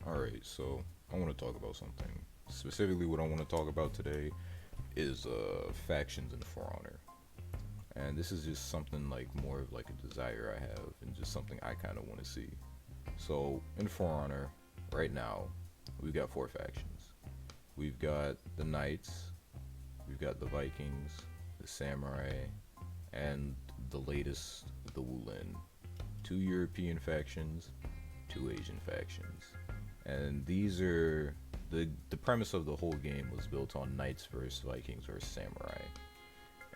Alright, so I want to talk about something. Specifically, what I want to talk about today is factions in For Honor. And this is just something like more of like a desire I have and just something I kind of want to see. So, in For Honor, right now, we've got four factions. We've got the Knights, we've got the Vikings, the Samurai, and the latest, the Wulin. Two European factions, two Asian factions. And these are the premise of the whole game was built on knights versus Vikings versus samurai,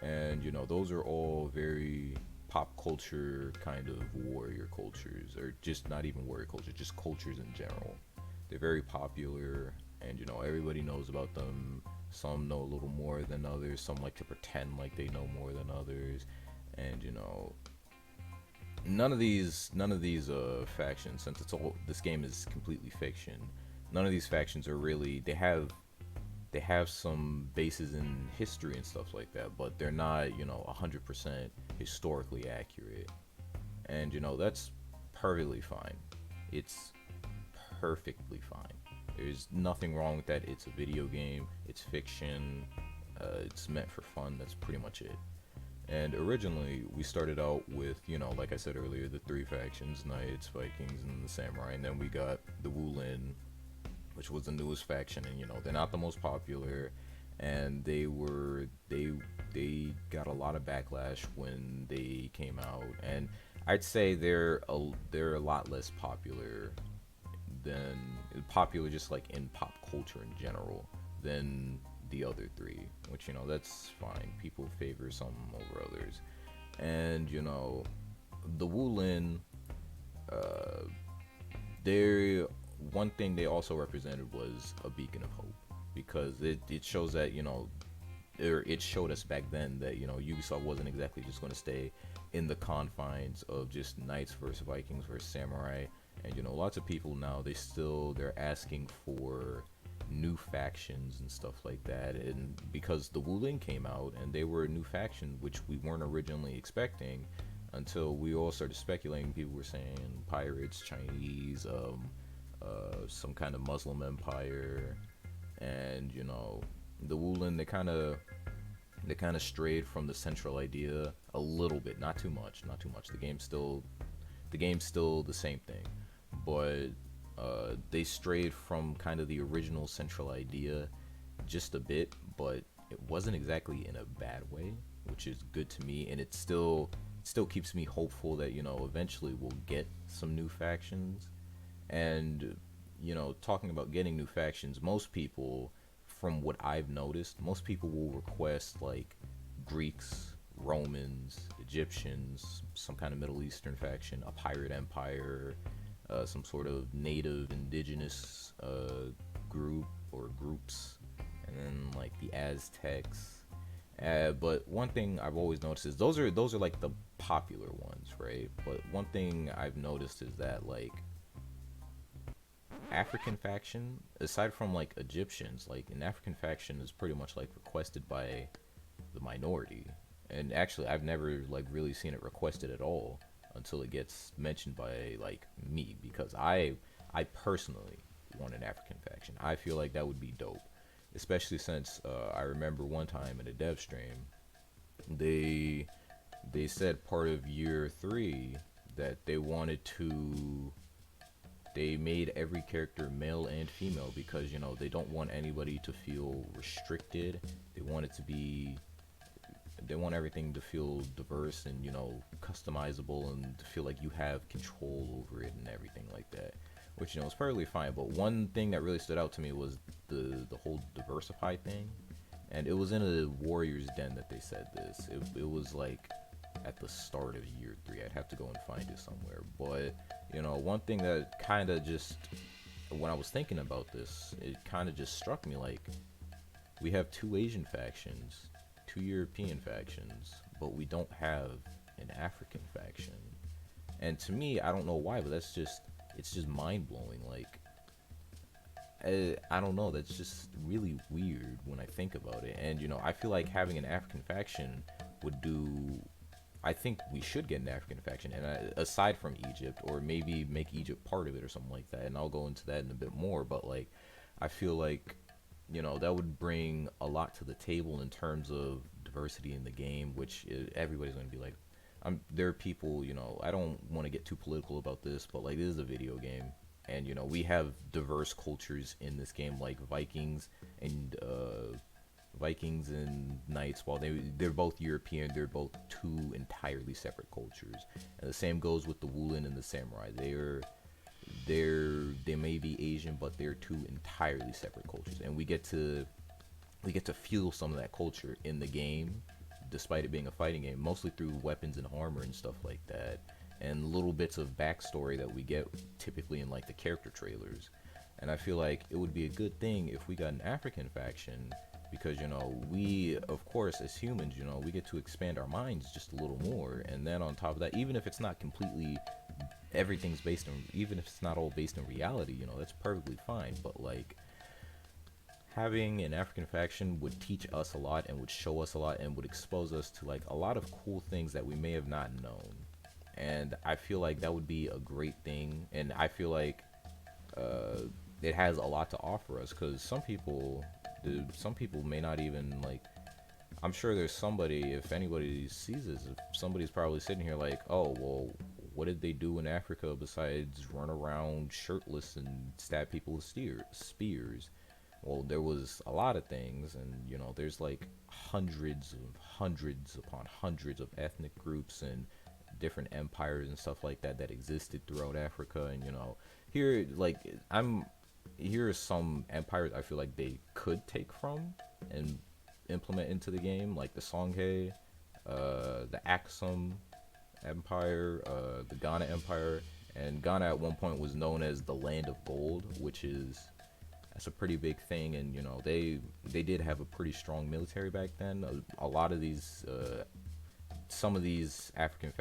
and those are all very pop culture kind of warrior cultures, or just not even warrior culture, just cultures in general. They're very popular, and everybody knows about them. Some know a little more than others. Some like to pretend like they know more than others, and none of these factions, since it's all this game is completely fiction, none of these factions are really they have some bases in history and stuff like that, but they're not 100% historically accurate, and that's perfectly fine. It's perfectly fine. There's nothing wrong with that. It's a video game, it's fiction, it's meant for fun. That's pretty much it. And originally, we started out with, like I said earlier, the three factions: Knights, Vikings, and the Samurai. And then we got the Wulin, which was the newest faction. And they're not the most popular, and they got a lot of backlash when they came out. And I'd say they're a lot less than popular, just like in pop culture in general, than the other three, which that's fine. People favor some over others, and the Wulin, uh, they one thing they also represented was a beacon of hope, because it shows that or it showed us back then that Ubisoft wasn't exactly just going to stay in the confines of just knights versus Vikings versus samurai. And lots of people now, they're asking for new factions and stuff like that. And because the Wulin came out and they were a new faction, which we weren't originally expecting, until we all started speculating. People were saying pirates, Chinese, some kind of Muslim empire. And the Wulin, they kind of strayed from the central idea a little bit, not too much, not too much. The game's still the same thing, but they strayed from kind of the original central idea just a bit, but it wasn't exactly in a bad way, which is good to me. And it still keeps me hopeful that eventually we'll get some new factions. And talking about getting new factions, most people, from what I've noticed, most people will request like Greeks, Romans, Egyptians, some kind of Middle Eastern faction, a pirate empire, some sort of native indigenous group or groups, and then like the Aztecs. But one thing I've always noticed is those are like the popular ones, right? But one thing I've noticed is that like African faction, aside from like Egyptians, like an African faction is pretty much like requested by the minority. And actually, I've never like really seen it requested at all until it gets mentioned by like me, because I personally want an African faction. I feel like that would be dope, especially since I remember one time in a dev stream, they they said part of year three that they made every character male and female, because they don't want anybody to feel restricted. They want it to be they want everything to feel diverse and customizable, and to feel like you have control over it and everything like that, which is perfectly fine. But one thing that really stood out to me was the whole diversify thing. And it was in a Warriors Den that they said this. It was like at the start of year three. I'd have to go and find it somewhere. But one thing that kind of just, when I was thinking about this, it kind of just struck me like, we have two Asian factions, two European factions, but we don't have an African faction. And to me, I don't know why, but it's just mind blowing. Like, I don't know. That's just really weird when I think about it. And I feel like having an African faction would do I think we should get an African faction, and aside from Egypt, or maybe make Egypt part of it or something like that. And I'll go into that in a bit more. But like, I feel like, that would bring a lot to the table in terms of diversity in the game, which everybody's going to be like, there are people, I don't want to get too political about this, but like, this is a video game, and we have diverse cultures in this game, like Vikings and Knights. While they're both European, they're both two entirely separate cultures, and the same goes with the Woolen and the Samurai. They may be Asian, but they're two entirely separate cultures, and we get to feel some of that culture in the game, despite it being a fighting game, mostly through weapons and armor and stuff like that, and little bits of backstory that we get typically in like the character trailers. And I feel like it would be a good thing if we got an African faction, because we, of course, as humans, we get to expand our minds just a little more. And then on top of that, even if it's not completely everything's based on, even if it's not all based in reality, that's perfectly fine. But like, having an African faction would teach us a lot, and would show us a lot, and would expose us to like a lot of cool things that we may have not known. And I feel like that would be a great thing, and I feel like it has a lot to offer us, because some people may not even like. I'm sure there's somebody, if anybody sees this, if somebody's probably sitting here like, oh well, what did they do in Africa besides run around shirtless and stab people with spears? Well, there was a lot of things, and there's like hundreds upon hundreds of ethnic groups and different empires and stuff like that existed throughout Africa. And here, like, here are some empires I feel like they could take from and implement into the game, like the Songhay, the Axum Empire, the Ghana Empire. And Ghana at one point was known as the Land of Gold, that's a pretty big thing. And they did have a pretty strong military back then. A lot of these some of these African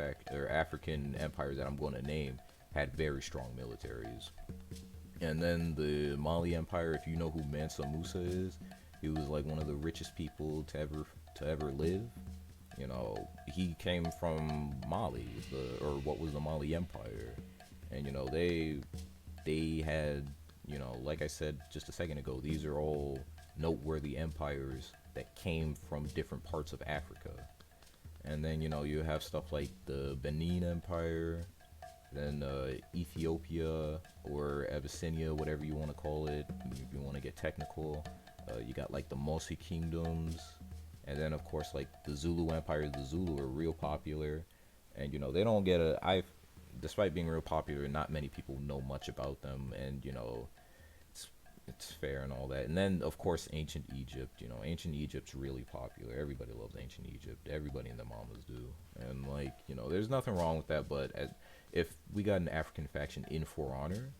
empires that I'm going to name had very strong militaries. And then the Mali Empire, if you know who Mansa Musa is, he was like one of the richest people to ever live. He came from Mali, or what was the Mali Empire. And they had, like I said just a second ago, these are all noteworthy empires that came from different parts of Africa. And then you have stuff like the Benin Empire, then Ethiopia or Abyssinia, whatever you want to call it, if you want to get technical. You got like the Mosi kingdoms, and then of course like the Zulu Empire. The Zulu are real popular, and they don't get despite being real popular, not many people know much about them, and it's fair and all that. And then of course ancient Egypt. Ancient Egypt's really popular. Everybody loves ancient Egypt. Everybody and their mamas do. And like, there's nothing wrong with that. But if we got an African faction in For Honor,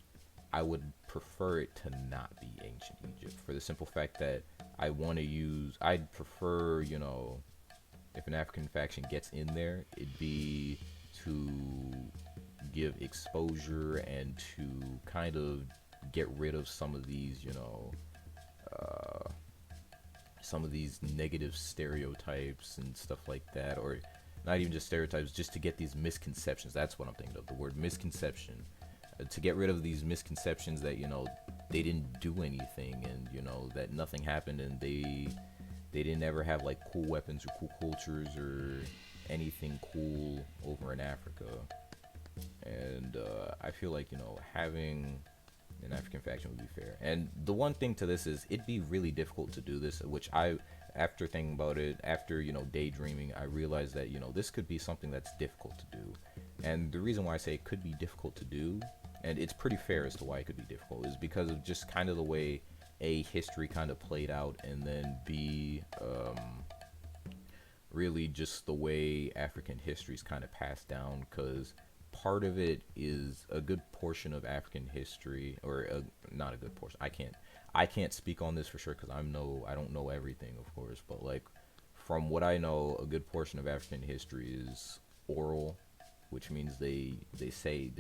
I would prefer it to not be ancient Egypt, for the simple fact that I'd prefer, if an African faction gets in there, it'd be to give exposure and to kind of get rid of some of these, some of these negative stereotypes and stuff like that, or not even just stereotypes, just to get these misconceptions. That's what I'm thinking of, the word misconception. To get rid of these misconceptions that, they didn't do anything, and, that nothing happened, and they didn't ever have like cool weapons or cool cultures or anything cool over in Africa. And I feel like, having an African faction would be fair. And the one thing to this is, it'd be really difficult to do this, which after thinking about it, after, daydreaming, I realized that, this could be something that's difficult to do. And the reason why I say it could be difficult to do, and it's pretty fair as to why it could be difficult, is because of just kind of the way A, history kind of played out, and then B, really just the way African history's kind of passed down, because part of it is a good portion of African history, or not a good portion. I can't speak on this for sure, because I don't know everything, of course, but like, from what I know, a good portion of African history is oral, which means they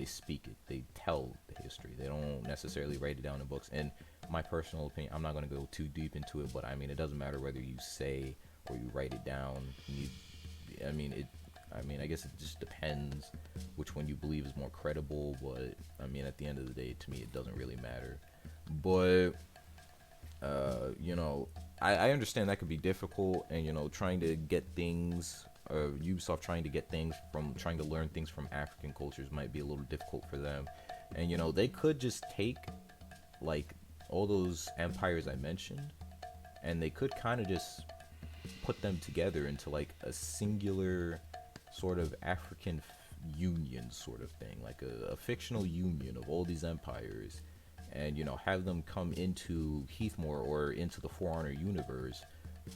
speak it, they tell the history. They don't necessarily write it down in books. And my personal opinion, I'm not going to go too deep into it, but I mean, it doesn't matter whether you say or you write it down. I mean, I guess it just depends which one you believe is more credible, but I mean, at the end of the day, to me, it doesn't really matter. But you know, I understand that could be difficult, and you know, trying to get things, Ubisoft trying to get things from, trying to learn things from African cultures might be a little difficult for them. And you know, they could just take like all those empires I mentioned, and they could kind of just put them together into like a singular sort of African union sort of thing, like a fictional union of all these empires, and you know, have them come into Heathmore or into the For Honor universe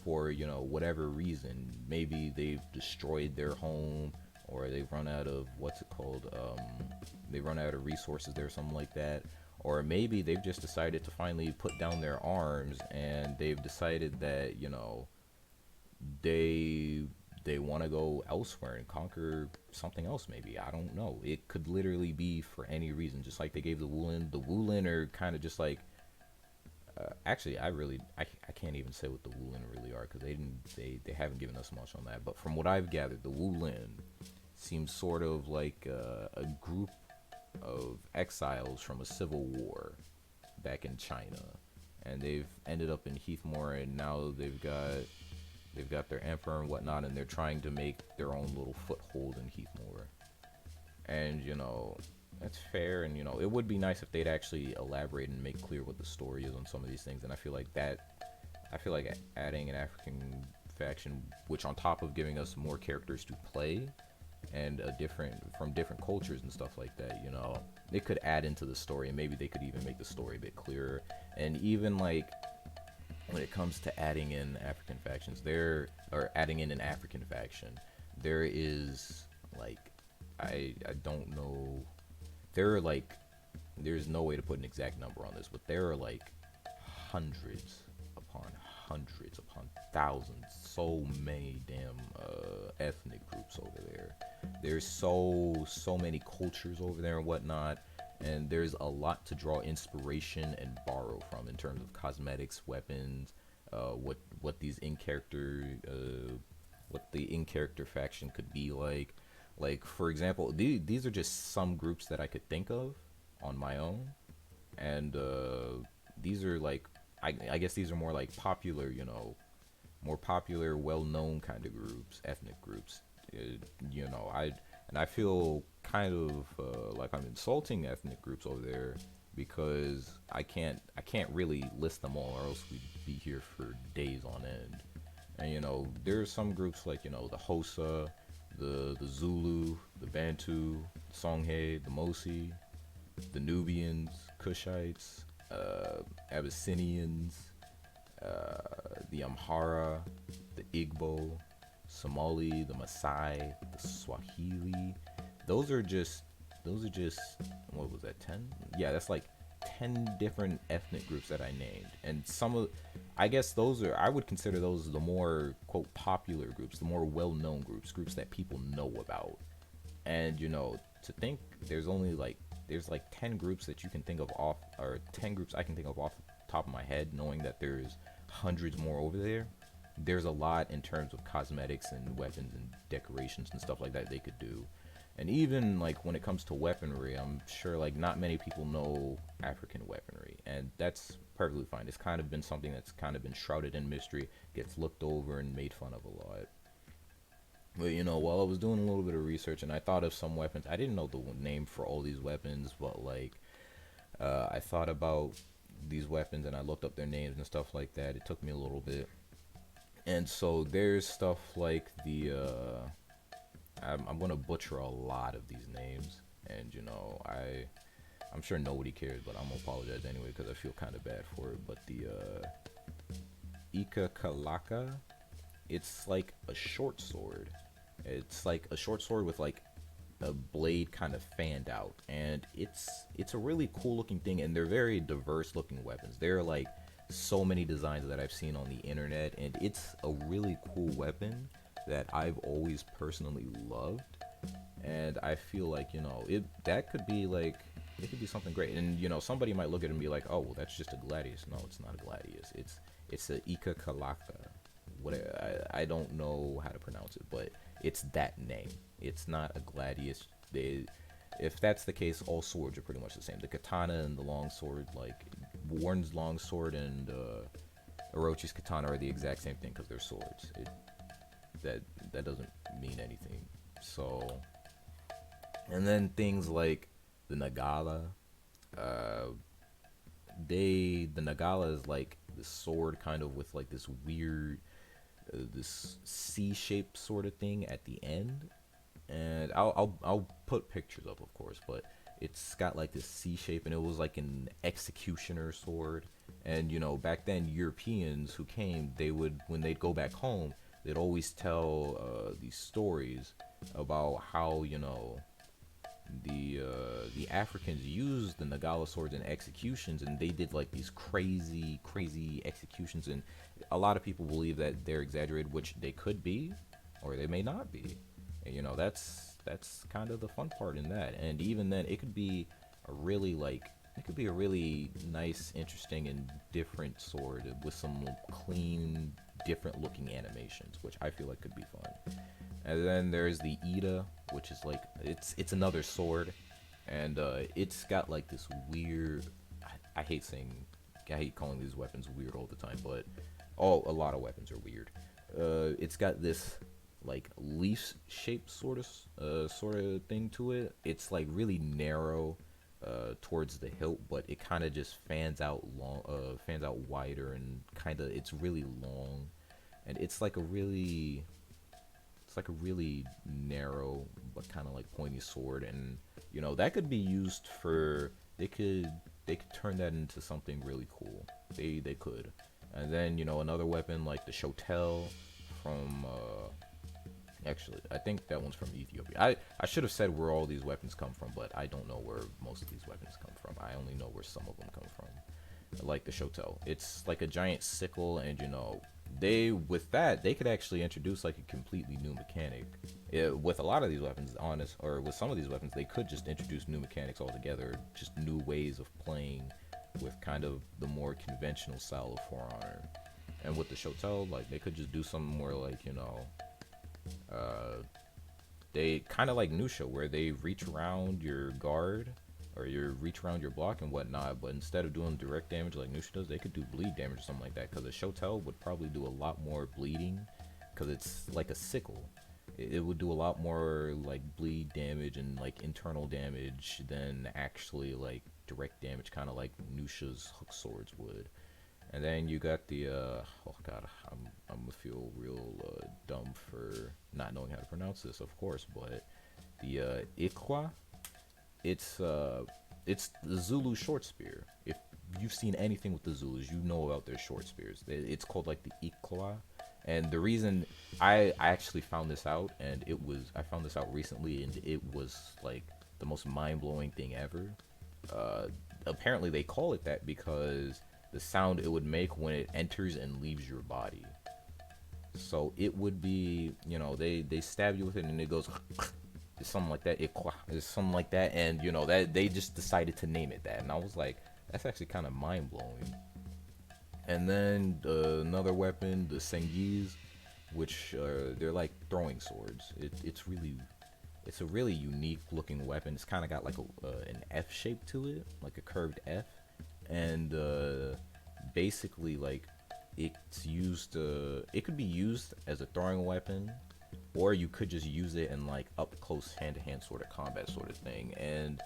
for, you know, whatever reason. Maybe they've destroyed their home, or they've run out of what's it called, they run out of resources there, something like that. Or maybe they've just decided to finally put down their arms, and they've decided that, you know, they they want to go elsewhere and conquer something else. Maybe, I don't know, it could literally be for any reason, just like they gave the Wulin are kind of just like, actually, I can't even say what the Wulin really are, because they haven't given us much on that. But from what I've gathered, the Wulin seems sort of like a group of exiles from a civil war back in China, and they've ended up in Heathmore, and now they've got their emperor and whatnot, and they're trying to make their own little foothold in Heathmore. And you know, that's fair, and you know, it would be nice if they'd actually elaborate and make clear what the story is on some of these things. And I feel like adding an African faction, which on top of giving us more characters to play and a different from different cultures and stuff like that, you know, it could add into the story, and maybe they could even make the story a bit clearer. And even like when it comes to adding in African factions, adding in an African faction, there is like, I don't know, there's no way to put an exact number on this, but there are like hundreds upon thousands, so many damn ethnic groups over there. There's so many cultures over there and whatnot, and there's a lot to draw inspiration and borrow from in terms of cosmetics, weapons, what these what the in character faction could be like. Like, for example, these are just some groups that I could think of on my own, and these are like, I guess these are more like popular, you know, more popular, well-known kind of groups, ethnic groups. You know, I feel kind of like I'm insulting ethnic groups over there, because I can't really list them all, or else we'd be here for days on end. And you know, there's some groups like, you know, the Hosa, the Zulu, the Bantu, Songhay, the Mosi, the Nubians, Kushites, Abyssinians, the Amhara, the Igbo, Somali, the Maasai, the Swahili. Those are just what was that, 10? Yeah, that's like 10 different ethnic groups that I named. And I guess I would consider those the more, quote, popular groups, the more well-known groups that people know about. And you know, to think there's like 10 groups that you can think of off, or 10 groups I can think of off the top of my head, knowing that there's hundreds more over there. There's a lot in terms of cosmetics and weapons and decorations and stuff like that they could do. And even like when it comes to weaponry, I'm sure like not many people know African weaponry, and that's perfectly fine. It's kind of been something that's kind of been shrouded in mystery, gets looked over and made fun of a lot. But you know, while I was doing a little bit of research, and I thought of some weapons, I didn't know the name for all these weapons, but like I thought about these weapons and I looked up their names and stuff like that. It took me a little bit. And so there's stuff like I'm gonna butcher a lot of these names, and you know, I'm sure nobody cares, but I'm gonna apologize anyway because I feel kind of bad for it. But the Iike Calaca, it's like a short sword. It's like a short sword with like a blade kind of fanned out, and it's a really cool looking thing, and they're very diverse looking weapons. There are like so many designs that I've seen on the internet, and it's a really cool weapon that I've always personally loved. And I feel like, you know, it could be something great. And you know, somebody might look at it and be like, oh well, that's just a gladius. No, it's not a gladius. It's a Iike Calaca what I don't know how to pronounce it, but it's that name. It's not a gladius. They, if that's the case, all swords are pretty much the same. The katana and the long sword, like Warren's long sword and Orochi's katana, are the exact same thing because they're swords. That doesn't mean anything. So, and then things like the Nagala, uh, the Nagala is like this sword kind of with like this weird, this C-shaped sort of thing at the end, and I'll put pictures up, of course, but it's got like this C shape, and it was like an executioner sword. And back then Europeans who came, they would, when they'd go back home, they'd always tell these stories about how the Africans used the Nagala swords in executions, and they did like these crazy executions. And a lot of people believe that they're exaggerated, which they could be, or they may not be. And, that's kind of the fun part in that. And even then, it could be a really nice, interesting, and different sword with some clean, different looking animations, which I feel like could be fun. And then there's the Ida, which is like it's another sword, and it's got like this weird. I hate calling these weapons weird all the time, but a lot of weapons are weird. It's got this like leaf shaped sort of thing to it. It's like really narrow towards the hilt, but it kind of just fans out wider, and kind of it's really long, and it's like a really narrow but kind of like pointy sword. And that could be used for, they could turn that into something really cool. They could. And then another weapon like the shotel from actually, I think that one's from Ethiopia. I should have said where all these weapons come from, but I don't know where most of these weapons come from. I only know where some of them come from. Like the shotel, it's like a giant sickle, and they could actually introduce like a completely new mechanic. With a lot of these weapons, or with some of these weapons, they could just introduce new mechanics altogether, just new ways of playing with kind of the more conventional style of For Honor. And with the shotel, like they could just do something more like they kind of like Nusha, where they reach around your guard, or you reach around your block and whatnot, but instead of doing direct damage like Nusha does, they could do bleed damage or something like that, because a shotel would probably do a lot more bleeding, because it's like a sickle. It would do a lot more like bleed damage and like internal damage than actually like direct damage, kind of like Nusha's hook swords would. And then you got the oh god, I'm gonna feel real dumb for not knowing how to pronounce this, of course, but the Ikwa, it's the Zulu short spear. If you've seen anything with the Zulus, you know about their short spears. It's called like the Ikwa. And the reason I actually found this out, and I found this out recently, and it was like the most mind-blowing thing ever. Apparently they call it that because the sound it would make when it enters and leaves your body. So it would be, they stab you with it and it goes something like that. It's something like that, and that they just decided to name it that, and I was like, that's actually kind of mind blowing. And then another weapon, the Sengis, which they're like throwing swords. It's a really unique looking weapon. It's kind of got like an F shape to it, like a curved F. And basically, like, it's used it could be used as a throwing weapon, or you could just use it in like up close hand-to-hand sort of combat sort of thing. And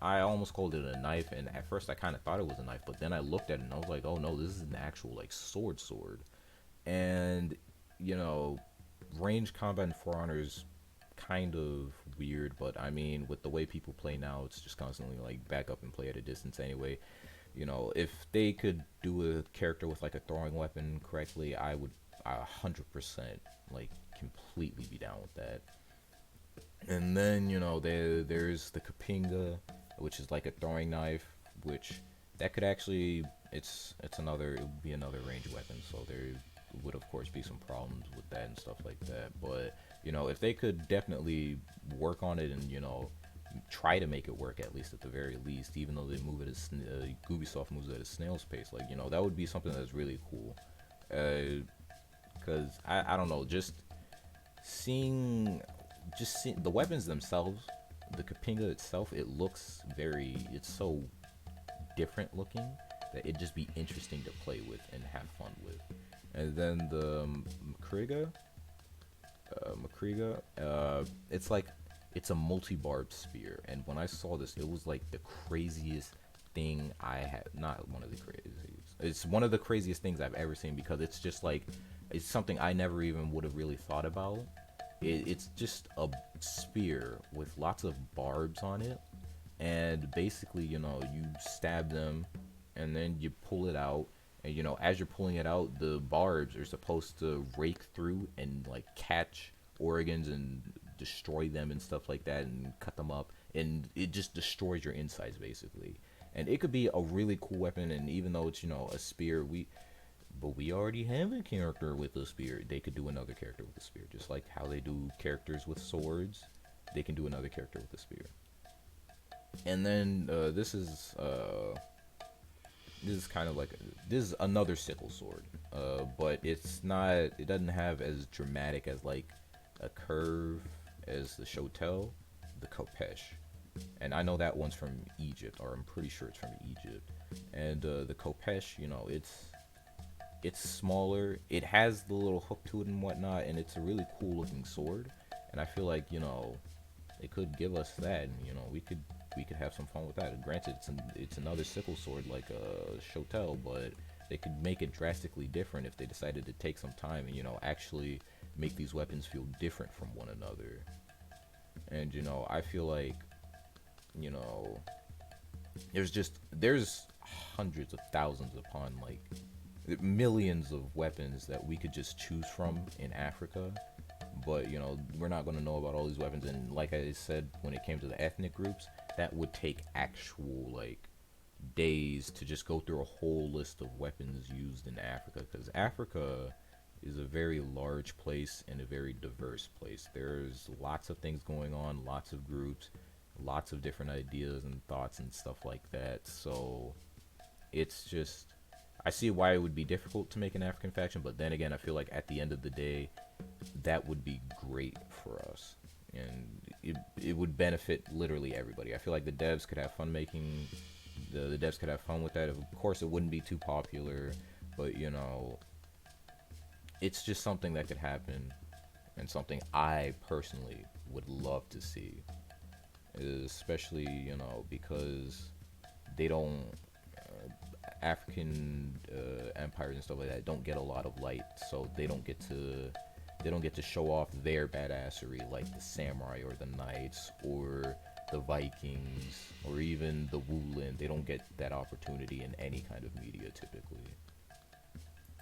I almost called it a knife, and at first I kind of thought it was a knife, but then I looked at it and I was like, oh no, this is an actual like sword. And range combat in For Honor is kind of weird, but I mean, with the way people play now, it's just constantly like back up and play at a distance anyway. If they could do a character with like a throwing weapon correctly, I would 100% like completely be down with that. And then there's the Kapenga, which is like a throwing knife, which that could actually it would be another range weapon, so there would of course be some problems with that and stuff like that. But if they could definitely work on it and try to make it work, at least at the very least, even though they move it as Ubisoft moves at a snail's pace, like that would be something that's really cool. because I don't know, seeing just seeing the weapons themselves, the Kapenga itself, it's so different looking that it'd just be interesting to play with and have fun with. And then the Macrina, it's like it's a multi-barbed spear, and when I saw this, it was like the craziest thing I had. Not one of the craziest. It's one of the craziest things I've ever seen because it's just like it's something I never even would have really thought about. It's just a spear with lots of barbs on it, and basically, you stab them, and then you pull it out, and as you're pulling it out, the barbs are supposed to rake through and like catch organs and destroy them and stuff like that, and cut them up, and it just destroys your insides basically. And it could be a really cool weapon, and even though it's a spear, but we already have a character with a spear. They could do another character with a spear, just like how they do characters with swords. They can do another character with a spear. And then this is kind of like this is another sickle sword, but it's not. It doesn't have as dramatic as like a curve as the shotel, the Khopesh. And I know that one's from Egypt, or I'm pretty sure it's from Egypt. And the Khopesh, it's smaller. It has the little hook to it and whatnot, and it's a really cool looking sword. And I feel like it could give us that, and we could have some fun with that. And granted, it's another sickle sword like a shotel, but they could make it drastically different if they decided to take some time and actually make these weapons feel different from one another. And I feel like there's hundreds of thousands upon like millions of weapons that we could just choose from in Africa, but we're not going to know about all these weapons. And like I said, when it came to the ethnic groups, that would take actual like days to just go through a whole list of weapons used in Africa, because Africa is a very large place and a very diverse place. There's lots of things going on, lots of groups, lots of different ideas and thoughts and stuff like that. So it's just, I see why it would be difficult to make an African faction, but then again, I feel like at the end of the day, that would be great for us, and it would benefit literally everybody. I feel like the devs could have fun making, the devs could have fun with that. Of course, it wouldn't be too popular, but it's just something that could happen, and something I personally would love to see, especially because they don't African empires and stuff like that don't get a lot of light, so they don't get to show off their badassery like the samurai or the knights or the Vikings or even the Wulin. They don't get that opportunity in any kind of media typically.